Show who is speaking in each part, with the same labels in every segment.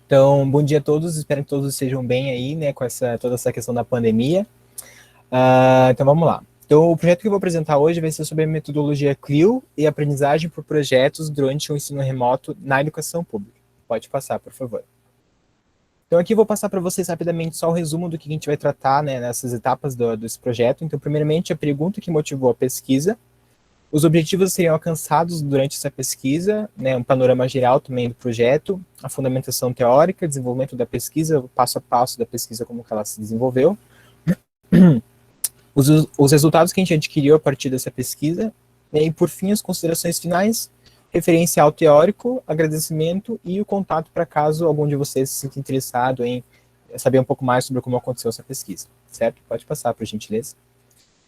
Speaker 1: Então, bom dia a todos, espero que todos estejam bem aí, né, com toda essa questão da pandemia. Então, vamos lá. Então, o projeto que eu vou apresentar hoje vai ser sobre a metodologia CLIO e aprendizagem por projetos durante o ensino remoto na educação pública. Pode passar, por favor. Então, aqui eu vou passar para vocês rapidamente só o resumo do que a gente vai tratar, né, nessas etapas desse projeto. Então, primeiramente, a pergunta que motivou a pesquisa, os objetivos seriam alcançados durante essa pesquisa, né, um panorama geral também do projeto, a fundamentação teórica, desenvolvimento da pesquisa, o passo a passo da pesquisa, como que ela se desenvolveu, os resultados que a gente adquiriu a partir dessa pesquisa, né, e por fim as considerações finais, referencial teórico, agradecimento e o contato para caso algum de vocês se sinta interessado em saber um pouco mais sobre como aconteceu essa pesquisa, certo? Pode passar, por gentileza.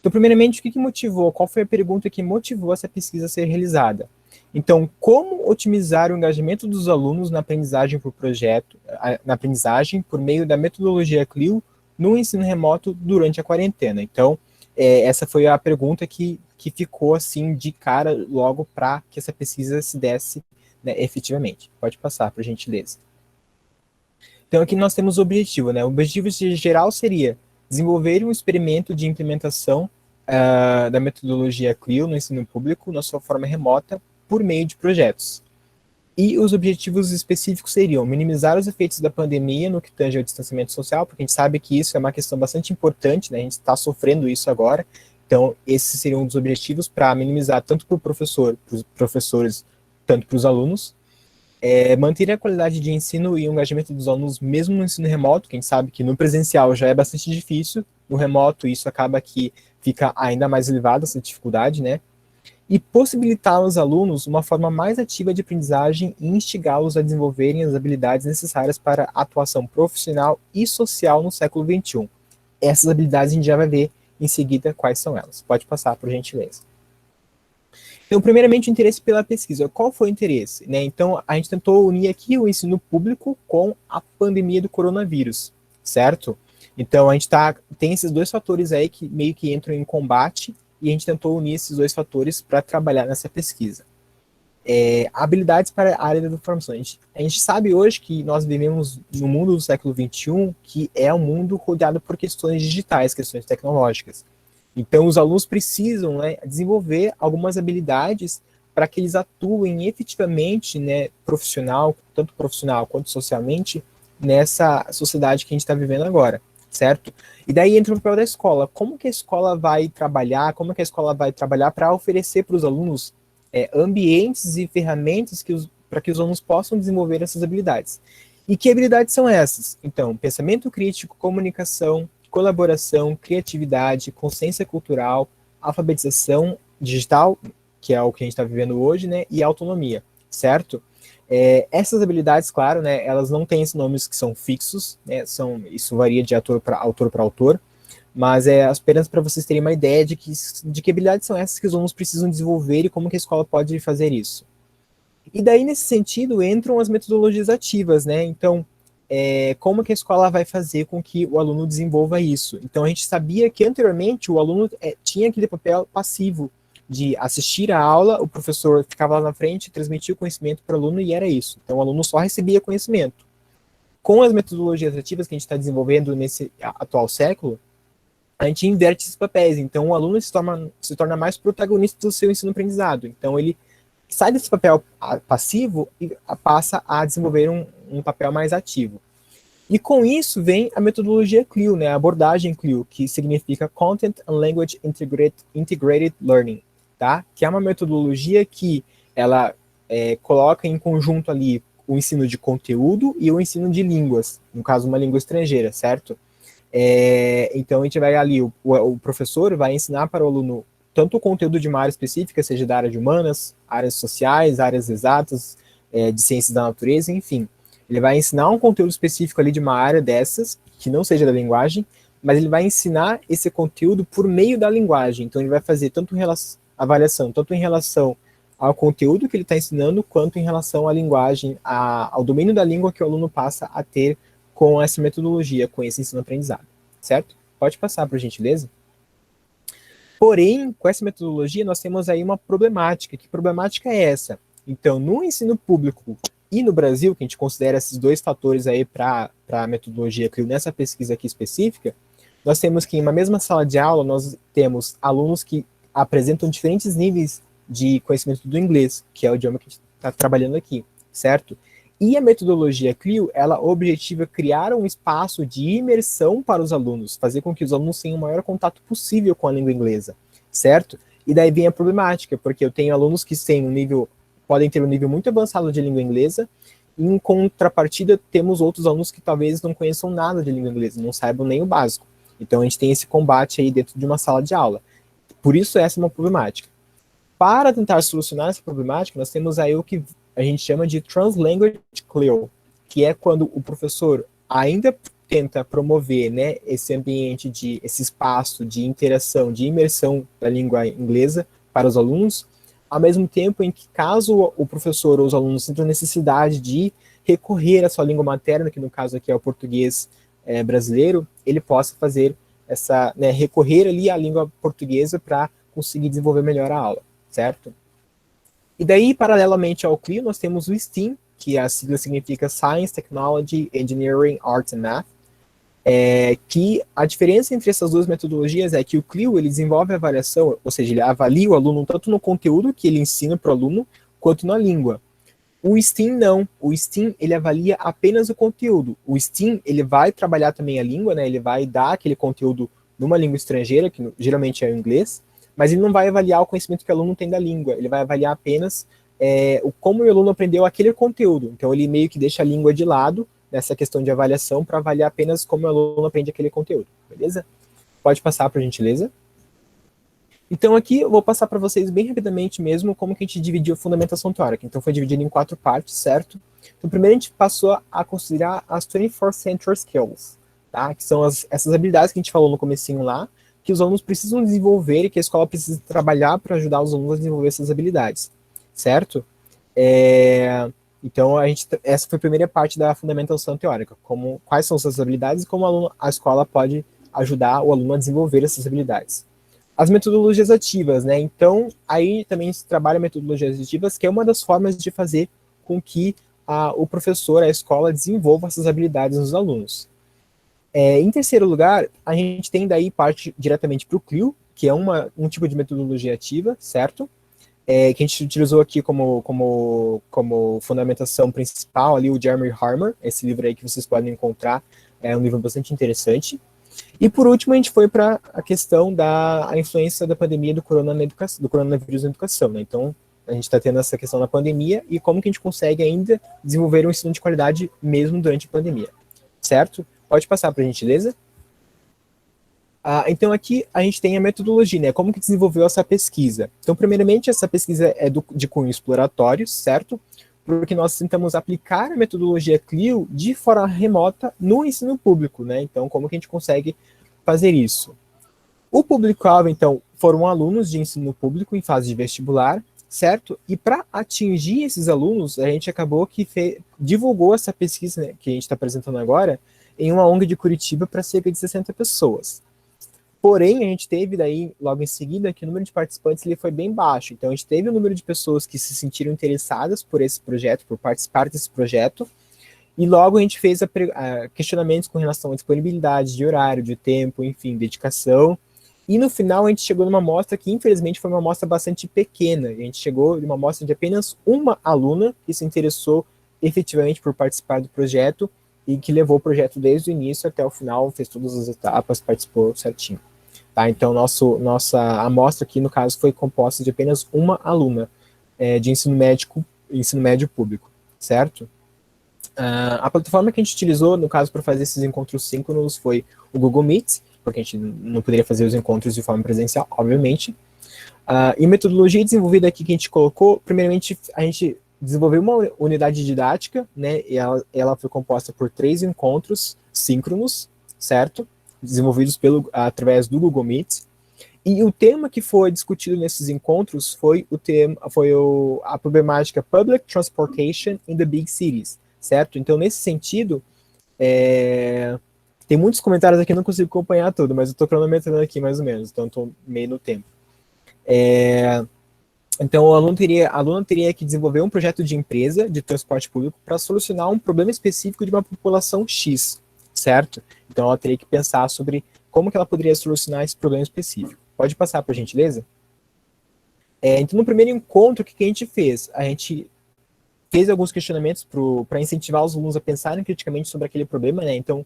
Speaker 1: Então, primeiramente, o que motivou? Qual foi a pergunta que motivou essa pesquisa a ser realizada? Então, como otimizar o engajamento dos alunos na aprendizagem por projeto, na aprendizagem por meio da metodologia CLIO no ensino remoto durante a quarentena? Então, essa foi a pergunta que ficou assim de cara logo para que essa pesquisa se desse, né, efetivamente. Pode passar, por gentileza. Então, aqui nós temos o objetivo, né? O objetivo geral seria desenvolver um experimento de implementação da metodologia CLIO no ensino público na sua forma remota por meio de projetos. E os objetivos específicos seriam minimizar os efeitos da pandemia no que tange ao distanciamento social, porque a gente sabe que isso é uma questão bastante importante, né? A gente está sofrendo isso agora. Então, esses seriam um dos objetivos para minimizar tanto para o professor, para os professores, tanto para os alunos. Manter a qualidade de ensino e o engajamento dos alunos mesmo no ensino remoto, que a gente sabe que no presencial já é bastante difícil, no remoto isso acaba que fica ainda mais elevada essa dificuldade, né? E possibilitar aos alunos uma forma mais ativa de aprendizagem e instigá-los a desenvolverem as habilidades necessárias para a atuação profissional e social no século XXI. Essas habilidades a gente já vai ver em seguida quais são elas. Pode passar, por gentileza. Então, primeiramente, o interesse pela pesquisa. Qual foi o interesse? Né? Então, a gente tentou unir aqui o ensino público com a pandemia do coronavírus, certo? Então, a gente tem esses dois fatores aí que meio que entram em combate e a gente tentou unir esses dois fatores para trabalhar nessa pesquisa. Habilidades para a área da informação. A gente sabe hoje que nós vivemos no mundo do século XXI, que é um mundo rodeado por questões digitais, questões tecnológicas. Então, os alunos precisam, né, desenvolver algumas habilidades para que eles atuem efetivamente, né, tanto profissional quanto socialmente, nessa sociedade que a gente está vivendo agora, certo? E daí entra o papel da escola. Como que a escola vai trabalhar, para oferecer para os alunos ambientes e ferramentas para que os alunos possam desenvolver essas habilidades. E que habilidades são essas? Então, pensamento crítico, comunicação, colaboração, criatividade, consciência cultural, alfabetização digital, que é o que a gente está vivendo hoje, né, e autonomia, certo? Essas habilidades, claro, né, elas não têm esses nomes que são fixos, né, isso varia de autor para autor, mas é apenas para vocês terem uma ideia de que habilidades são essas que os alunos precisam desenvolver e como que a escola pode fazer isso. E daí, nesse sentido, entram as metodologias ativas, né? Então, como que a escola vai fazer com que o aluno desenvolva isso? Então, a gente sabia que anteriormente o aluno tinha aquele papel passivo de assistir a aula, o professor ficava lá na frente, transmitia o conhecimento para o aluno e era isso. Então, o aluno só recebia conhecimento. Com as metodologias ativas que a gente está desenvolvendo nesse atual século, a gente inverte esses papéis. Então, o aluno se torna mais protagonista do seu ensino-aprendizado. Então, ele sai desse papel passivo e passa a desenvolver um papel mais ativo. E com isso vem a metodologia CLIO, né, a abordagem CLIO, que significa Content and Language Integrated Learning, tá? Que é uma metodologia que ela coloca em conjunto ali o ensino de conteúdo e o ensino de línguas, no caso uma língua estrangeira, certo? Então a gente vai ali, o professor vai ensinar para o aluno tanto o conteúdo de uma área específica, seja da área de humanas, áreas sociais, áreas exatas, de ciências da natureza, enfim. Ele vai ensinar um conteúdo específico ali de uma área dessas, que não seja da linguagem, mas ele vai ensinar esse conteúdo por meio da linguagem. Então ele vai fazer tanto avaliação, tanto em relação ao conteúdo que ele está ensinando, quanto em relação à linguagem, ao domínio da língua que o aluno passa a ter com essa metodologia, com esse ensino-aprendizado, certo? Pode passar, por gentileza. Porém, com essa metodologia, nós temos aí uma problemática. Que problemática é essa? Então, no ensino público, e no Brasil, que a gente considera esses dois fatores aí para a metodologia CLIL nessa pesquisa aqui específica, nós temos que em uma mesma sala de aula nós temos alunos que apresentam diferentes níveis de conhecimento do inglês, que é o idioma que a gente está trabalhando aqui, certo? E a metodologia CLIL, ela objetiva criar um espaço de imersão para os alunos, fazer com que os alunos tenham o maior contato possível com a língua inglesa, certo? E daí vem a problemática, porque eu tenho alunos que têm um nível, podem ter um nível muito avançado de língua inglesa, e em contrapartida temos outros alunos que talvez não conheçam nada de língua inglesa, não saibam nem o básico. Então a gente tem esse combate aí dentro de uma sala de aula. Por isso essa é uma problemática. Para tentar solucionar essa problemática, nós temos aí o que a gente chama de Translanguage CLIL, que é quando o professor ainda tenta promover, né, esse ambiente, esse espaço de interação, de imersão da língua inglesa para os alunos, ao mesmo tempo em que, caso o professor ou os alunos sintam necessidade de recorrer à sua língua materna, que no caso aqui é o português brasileiro, ele possa fazer essa, né, recorrer ali à língua portuguesa para conseguir desenvolver melhor a aula, certo? E daí, paralelamente ao CLIL, nós temos o STEAM, que a sigla significa Science, Technology, Engineering, Arts and Math, que a diferença entre essas duas metodologias é que o CLIL ele desenvolve a avaliação, ou seja, ele avalia o aluno tanto no conteúdo que ele ensina para o aluno, quanto na língua. O STEAM não. O STEAM ele avalia apenas o conteúdo. O STEAM ele vai trabalhar também a língua, né? Ele vai dar aquele conteúdo numa língua estrangeira, que geralmente é o inglês, mas ele não vai avaliar o conhecimento que o aluno tem da língua. Ele vai avaliar apenas como o aluno aprendeu aquele conteúdo. Então ele meio que deixa a língua de lado nessa questão de avaliação para avaliar apenas como o aluno aprende aquele conteúdo. Beleza? Pode passar, por gentileza. Então aqui eu vou passar para vocês bem rapidamente mesmo como que a gente dividiu a fundamentação teórica. Então foi dividido em 4 partes, certo? Então primeiro a gente passou a considerar as 24th Century Skills, tá? Que são essas habilidades que a gente falou no comecinho lá, que os alunos precisam desenvolver e que a escola precisa trabalhar para ajudar os alunos a desenvolver essas habilidades, certo? Então essa foi a primeira parte da fundamentação teórica, quais são essas habilidades e como a escola pode ajudar o aluno a desenvolver essas habilidades. As metodologias ativas, né? Então, aí também se trabalha metodologias ativas, que é uma das formas de fazer com que o professor, a escola, desenvolva essas habilidades nos alunos. Em terceiro lugar, a gente tem daí parte diretamente para o CLIL, que é um tipo de metodologia ativa, certo? Que a gente utilizou aqui como fundamentação principal ali o Jeremy Harmer, esse livro aí que vocês podem encontrar, é um livro bastante interessante. E por último, a gente foi para a questão da influência da pandemia do coronavírus na educação, né? Então, a gente está tendo essa questão da pandemia e como que a gente consegue ainda desenvolver um ensino de qualidade mesmo durante a pandemia, certo? Pode passar para a gentileza. Então, aqui a gente tem a metodologia, né? Como que desenvolveu essa pesquisa? Então, primeiramente, essa pesquisa é de cunho exploratório, certo? Porque nós tentamos aplicar a metodologia CLIL de forma remota no ensino público, né? Então, como que a gente consegue fazer isso? O público-alvo, então, foram alunos de ensino público em fase de vestibular, certo? E para atingir esses alunos, a gente acabou que divulgou essa pesquisa, né, que a gente está apresentando agora em uma ONG de Curitiba para cerca de 60 pessoas. Porém, a gente teve daí, logo em seguida, que o número de participantes ele foi bem baixo. Então, a gente teve um número de pessoas que se sentiram interessadas por esse projeto, por participar desse projeto, e logo a gente fez questionamentos com relação à disponibilidade de horário, de tempo, enfim, dedicação. E no final a gente chegou numa amostra que, infelizmente, foi uma amostra bastante pequena. A gente chegou numa amostra de apenas uma aluna que se interessou efetivamente por participar do projeto e que levou o projeto desde o início até o final, fez todas as etapas, participou certinho. Tá? Então, nossa amostra aqui, no caso, foi composta de apenas uma aluna de ensino médio público, certo? A plataforma que a gente utilizou, no caso, para fazer esses encontros síncronos foi o Google Meet, porque a gente não poderia fazer os encontros de forma presencial, obviamente. E a metodologia desenvolvida aqui que a gente colocou, primeiramente, a gente desenvolveu uma unidade didática, né, e ela foi composta por 3 encontros síncronos, certo? Desenvolvidos através do Google Meet. E o tema que foi discutido nesses encontros foi a problemática Public Transportation in the Big Cities, certo? Então, nesse sentido, tem muitos comentários aqui, eu não consigo acompanhar tudo, mas eu estou cronometrando aqui mais ou menos, então estou meio no tempo. Então, a aluna teria que desenvolver um projeto de empresa de transporte público para solucionar um problema específico de uma população X, certo? Então, ela teria que pensar sobre como que ela poderia solucionar esse problema específico. Pode passar, por gentileza? Então, no primeiro encontro, o que a gente fez? A gente fez alguns questionamentos para incentivar os alunos a pensarem criticamente sobre aquele problema, né? Então,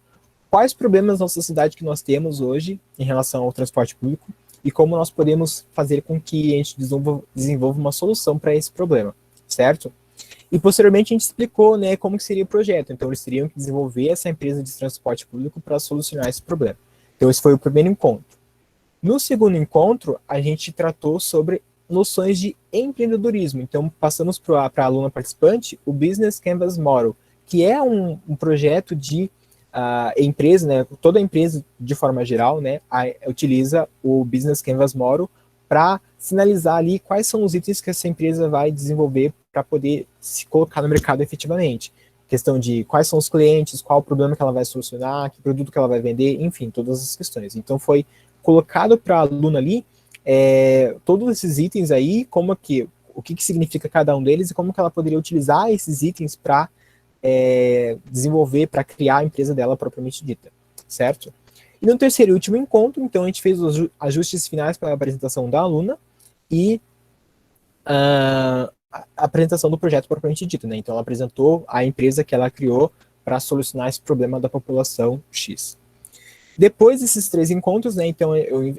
Speaker 1: quais problemas na sociedade que nós temos hoje em relação ao transporte público e como nós podemos fazer com que a gente desenvolva uma solução para esse problema, certo? E posteriormente a gente explicou, né, como que seria o projeto. Então, eles teriam que desenvolver essa empresa de transporte público para solucionar esse problema. Então, esse foi o primeiro encontro. No segundo encontro, a gente tratou sobre noções de empreendedorismo. Então, passamos para a aluna participante o Business Canvas Model, que é um projeto de empresa, né, toda empresa, de forma geral, né, utiliza o Business Canvas Model para sinalizar ali quais são os itens que essa empresa vai desenvolver para poder se colocar no mercado efetivamente. Questão de quais são os clientes, qual o problema que ela vai solucionar, que produto que ela vai vender, enfim, todas as questões. Então, foi colocado para a aluna ali todos esses itens aí, o que significa cada um deles e como que ela poderia utilizar esses itens para desenvolver, para criar a empresa dela propriamente dita, certo? E no terceiro e último encontro, então, a gente fez os ajustes finais para a apresentação da aluna e a apresentação do projeto propriamente dito, né? Então, ela apresentou a empresa que ela criou para solucionar esse problema da população X. Depois desses 3 encontros, né, então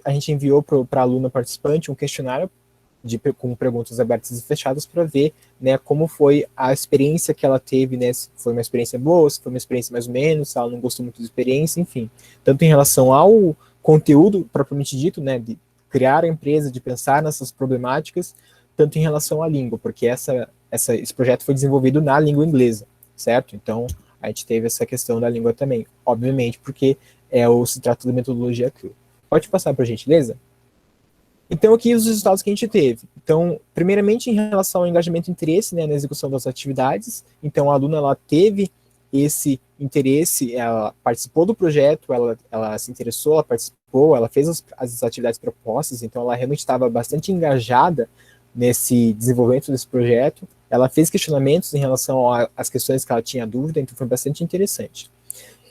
Speaker 1: a gente enviou para a aluna participante um questionário com perguntas abertas e fechadas para ver, né, como foi a experiência que ela teve, né, se foi uma experiência boa, se foi uma experiência mais ou menos, se ela não gostou muito da experiência, enfim. Tanto em relação ao conteúdo propriamente dito, né, de criar a empresa, de pensar nessas problemáticas, tanto em relação à língua, porque esse projeto foi desenvolvido na língua inglesa, certo? Então, a gente teve essa questão da língua também, obviamente, porque se trata da metodologia CRIL. Pode passar, por gentileza? Então, aqui os resultados que a gente teve. Então, primeiramente, em relação ao engajamento e interesse, né, na execução das atividades. Então, a aluna ela teve esse interesse, ela participou do projeto, ela se interessou, ela participou, ela fez as atividades propostas, então ela realmente estava bastante engajada nesse desenvolvimento desse projeto. Ela fez questionamentos em relação às questões que ela tinha dúvida, então foi bastante interessante.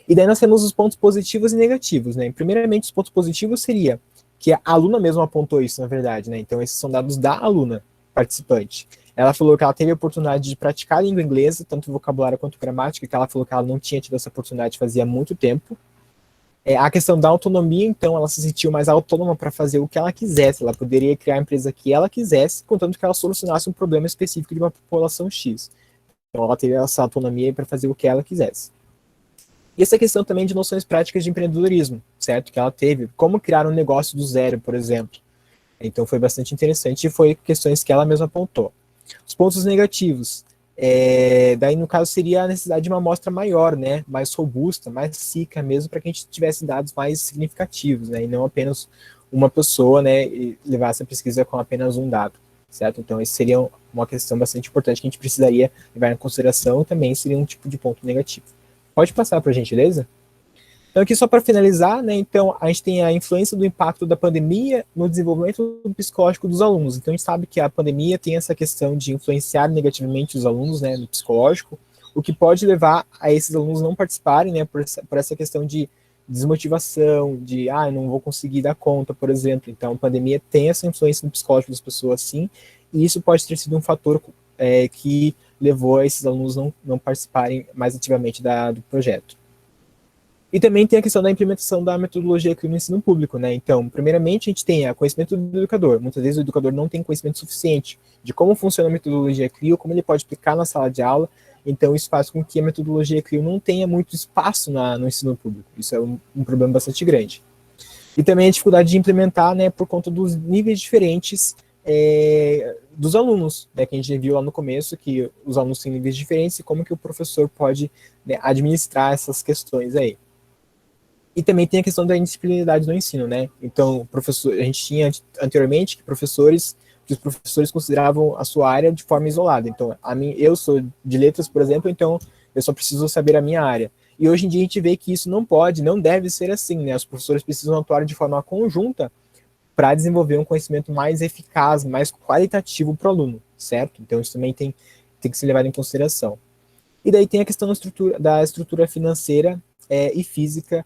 Speaker 1: E daí nós temos os pontos positivos e negativos, né? Primeiramente, os pontos positivos seria que a aluna mesmo apontou isso, na verdade, né? Então, esses são dados da aluna participante. Ela falou que ela teve a oportunidade de praticar a língua inglesa, tanto vocabulário quanto gramática, que ela falou que ela não tinha tido essa oportunidade fazia muito tempo. A questão da autonomia, então, ela se sentiu mais autônoma para fazer o que ela quisesse. Ela poderia criar a empresa que ela quisesse, contanto que ela solucionasse um problema específico de uma população X. Então, ela teria essa autonomia para fazer o que ela quisesse. E essa questão também de noções práticas de empreendedorismo, certo? Que ela teve, como criar um negócio do zero, por exemplo. Então foi bastante interessante e foi questões que ela mesma apontou. Os pontos negativos, daí no caso seria a necessidade de uma amostra maior, né? Mais robusta, mais rica mesmo, para que a gente tivesse dados mais significativos, né? E não apenas uma pessoa, né? E levasse a pesquisa com apenas um dado, certo? Então esse seria uma questão bastante importante que a gente precisaria levar em consideração, também seria um tipo de ponto negativo. Pode passar, por gentileza? Então, aqui só para finalizar, né, então, a gente tem a influência do impacto da pandemia no desenvolvimento do psicológico dos alunos. Então, a gente sabe que a pandemia tem essa questão de influenciar negativamente os alunos, né, no psicológico, o que pode levar a esses alunos não participarem, né, por essa questão de desmotivação, de, não vou conseguir dar conta, por exemplo. Então, a pandemia tem essa influência no psicológico das pessoas, sim, e isso pode ter sido um fator que levou a esses alunos não participarem mais ativamente do projeto. E também tem a questão da implementação da metodologia CRIL no ensino público, né? Então, primeiramente, a gente tem o conhecimento do educador. Muitas vezes o educador não tem conhecimento suficiente de como funciona a metodologia CRIL, como ele pode aplicar na sala de aula. Então, isso faz com que a metodologia CRIL não tenha muito espaço no ensino público. Isso é um problema bastante grande. E também a dificuldade de implementar, né, por conta dos níveis diferentes dos alunos, né, que a gente viu lá no começo, que os alunos têm níveis diferentes e como que o professor pode, né, administrar essas questões aí. E também tem a questão da indisciplinaridade no ensino, né? Então, a gente tinha anteriormente que os professores consideravam a sua área de forma isolada. Então, eu sou de letras, por exemplo, então eu só preciso saber a minha área. E hoje em dia a gente vê que isso não deve ser assim, né? Os professores precisam atuar de forma conjunta para desenvolver um conhecimento mais eficaz, mais qualitativo para o aluno, certo? Então, isso também tem que ser levado em consideração. E daí tem a questão da estrutura financeira e física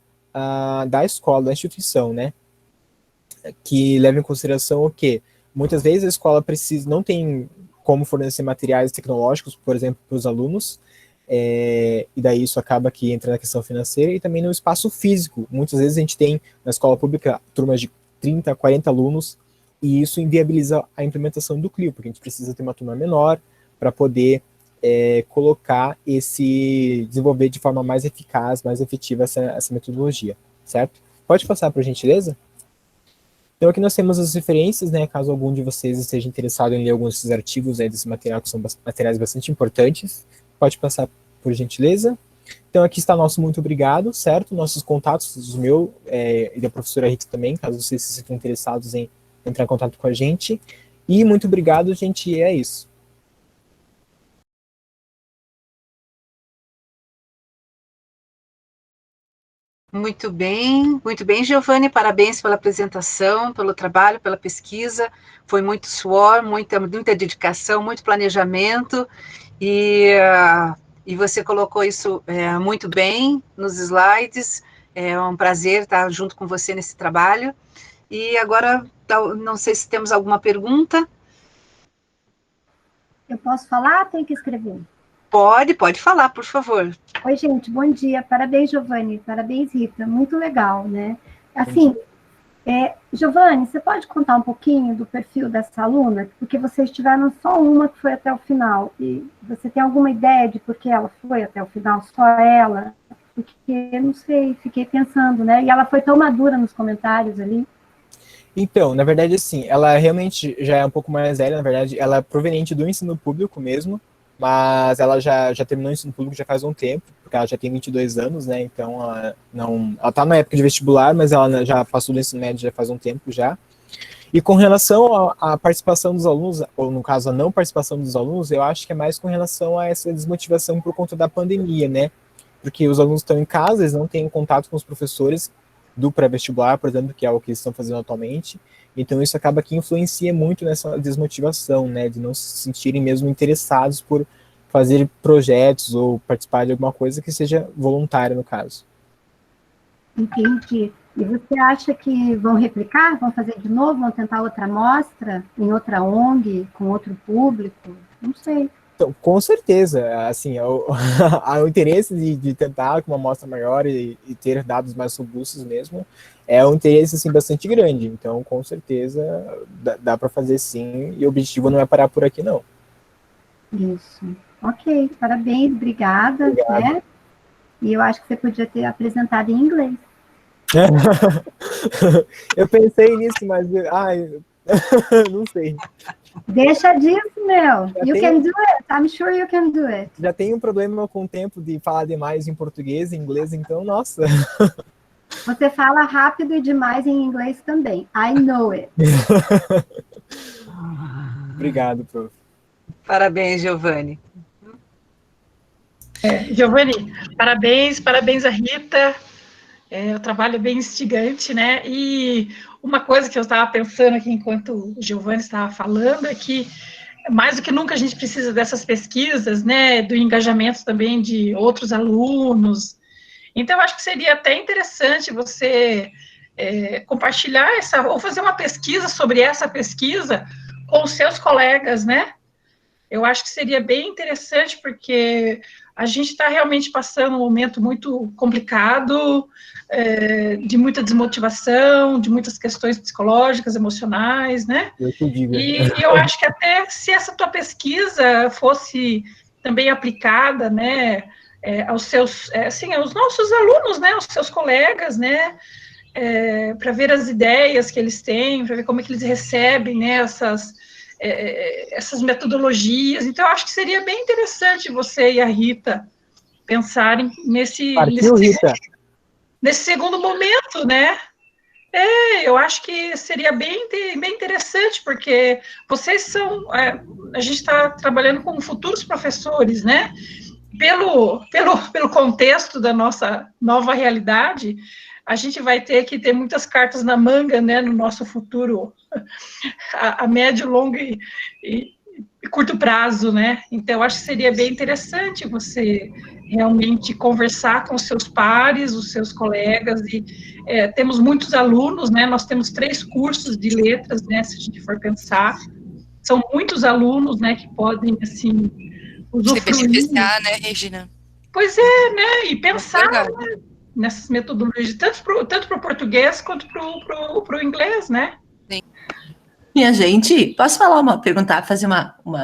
Speaker 1: da escola, da instituição, né? Que leva em consideração o quê? Muitas vezes a escola não tem como fornecer materiais tecnológicos, por exemplo, para os alunos, e daí isso acaba que entra na questão financeira e também no espaço físico. Muitas vezes a gente tem na escola pública turmas de 30, 40 alunos, e isso inviabiliza a implementação do CLIO, porque a gente precisa ter uma turma menor para poder desenvolver de forma mais eficaz, mais efetiva essa metodologia, certo? Pode passar, por gentileza? Então aqui nós temos as referências, né, caso algum de vocês esteja interessado em ler alguns desses artigos desse material, que são materiais bastante importantes, pode passar, por gentileza. Então aqui está nosso muito obrigado, certo? Nossos contatos, os meus e da professora Rita também, caso vocês se sintam interessados em entrar em contato com a gente. E muito obrigado, gente, e é isso.
Speaker 2: Muito bem, Giovanni, parabéns pela apresentação, pelo trabalho, pela pesquisa, foi muito suor, muita dedicação, muito planejamento, e você colocou isso muito bem nos slides, é um prazer estar junto com você nesse trabalho, e agora, não sei se temos alguma pergunta.
Speaker 3: Eu posso falar? Tem que escrever.
Speaker 2: Pode falar, por favor.
Speaker 3: Oi, gente, bom dia. Parabéns, Giovanni. Parabéns, Rita. Muito legal, né? Assim, Giovanni, você pode contar um pouquinho do perfil dessa aluna? Porque vocês tiveram só uma que foi até o final. E você tem alguma ideia de por que ela foi até o final? Só ela? Porque, não sei, fiquei pensando, né? E ela foi tão madura nos comentários ali.
Speaker 1: Então, na verdade, assim, ela realmente já é um pouco mais velha, na verdade, ela é proveniente do ensino público mesmo, mas ela já terminou o ensino público já faz um tempo, porque ela já tem 22 anos, né, então ela tá na época de vestibular, mas ela já passou do ensino médio já faz um tempo já. E com relação à participação dos alunos, ou no caso a não participação dos alunos, eu acho que é mais com relação a essa desmotivação por conta da pandemia, né, porque os alunos estão em casa, eles não têm contato com os professores do pré-vestibular, por exemplo, que é o que eles estão fazendo atualmente, então isso acaba que influencia muito nessa desmotivação, né, de não se sentirem mesmo interessados por fazer projetos ou participar de alguma coisa que seja voluntária, no caso.
Speaker 3: Entendi. E você acha que vão replicar? Vão fazer de novo? Vão tentar outra amostra em outra ONG, com outro público? Não sei.
Speaker 1: Então, com certeza, assim, o interesse de tentar com uma amostra maior e ter dados mais robustos mesmo, é um interesse, assim, bastante grande. Então, com certeza, dá para fazer sim, e o objetivo não é parar por aqui, não.
Speaker 3: Isso. Ok, parabéns, obrigada. Né? E eu acho que você podia ter apresentado em inglês.
Speaker 1: Eu pensei nisso, mas, não sei.
Speaker 3: Deixa disso, meu. You can do it. I'm sure you can do it.
Speaker 1: Já tem um problema com o tempo de falar demais em português e inglês, então, nossa.
Speaker 3: Você fala rápido e demais em inglês também. I know it.
Speaker 1: Obrigado, prof.
Speaker 2: Parabéns, Giovanni.
Speaker 4: Giovanni, parabéns a Rita. O trabalho é bem instigante, né? E uma coisa que eu estava pensando aqui enquanto o Giovanni estava falando é que mais do que nunca a gente precisa dessas pesquisas, né? Do engajamento também de outros alunos. Então, eu acho que seria até interessante você compartilhar ou fazer uma pesquisa sobre essa pesquisa com os seus colegas, né? Eu acho que seria bem interessante, porque a gente está realmente passando um momento muito complicado, de muita desmotivação, de muitas questões psicológicas, emocionais, né?
Speaker 1: Eu te digo.
Speaker 4: E eu acho que até se essa tua pesquisa fosse também aplicada, né, aos seus, assim, aos nossos alunos, né, aos seus colegas, né, para ver as ideias que eles têm, para ver como é que eles recebem, né, essas metodologias. Então, eu acho que seria bem interessante você e a Rita pensarem nesse segundo momento, né? Eu acho que seria bem interessante, porque vocês são... a gente está trabalhando com futuros professores, né? Pelo contexto da nossa nova realidade, a gente vai ter que ter muitas cartas na manga, né, no nosso futuro, a médio, longo e curto prazo, né? Então, acho que seria bem interessante você realmente conversar com os seus pares, os seus colegas, e temos muitos alunos, né? Nós temos 3 cursos de letras, né? Se a gente for pensar, são muitos alunos, né? Que podem, assim, usufruir.
Speaker 5: Se beneficiar, né, Regina?
Speaker 4: Pois é, né? E pensar, né, nessas metodologias, tanto para o português quanto para o inglês, né?
Speaker 5: Sim.
Speaker 6: Minha gente, posso perguntar, fazer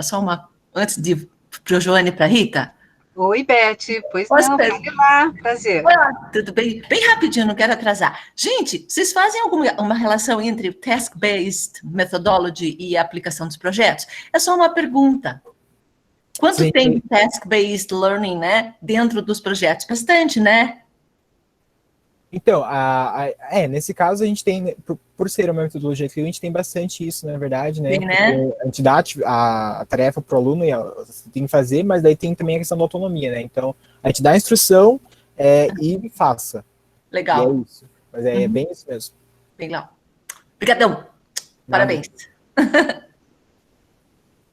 Speaker 6: só uma, antes de para o Joane e para a Rita?
Speaker 2: Oi, Beth, pois
Speaker 6: Posso
Speaker 2: não, pode ir lá, prazer.
Speaker 6: Olá, tudo bem? Bem rapidinho, não quero atrasar. Gente, vocês fazem uma relação entre o task-based methodology e a aplicação dos projetos? É só uma pergunta. Quanto
Speaker 1: Sim.
Speaker 6: tem task-based learning, né, dentro dos projetos? Bastante, né?
Speaker 1: Então, nesse caso a gente tem, por ser uma metodologia que a gente tem bastante isso, na verdade, né?
Speaker 6: Sim, né?
Speaker 1: A gente dá a tarefa para o aluno e você tem que fazer, mas daí tem também a questão da autonomia, né? Então, a gente dá a instrução e faça.
Speaker 6: Legal.
Speaker 1: E é isso. Mas é bem isso mesmo.
Speaker 6: Legal. Obrigadão. Parabéns.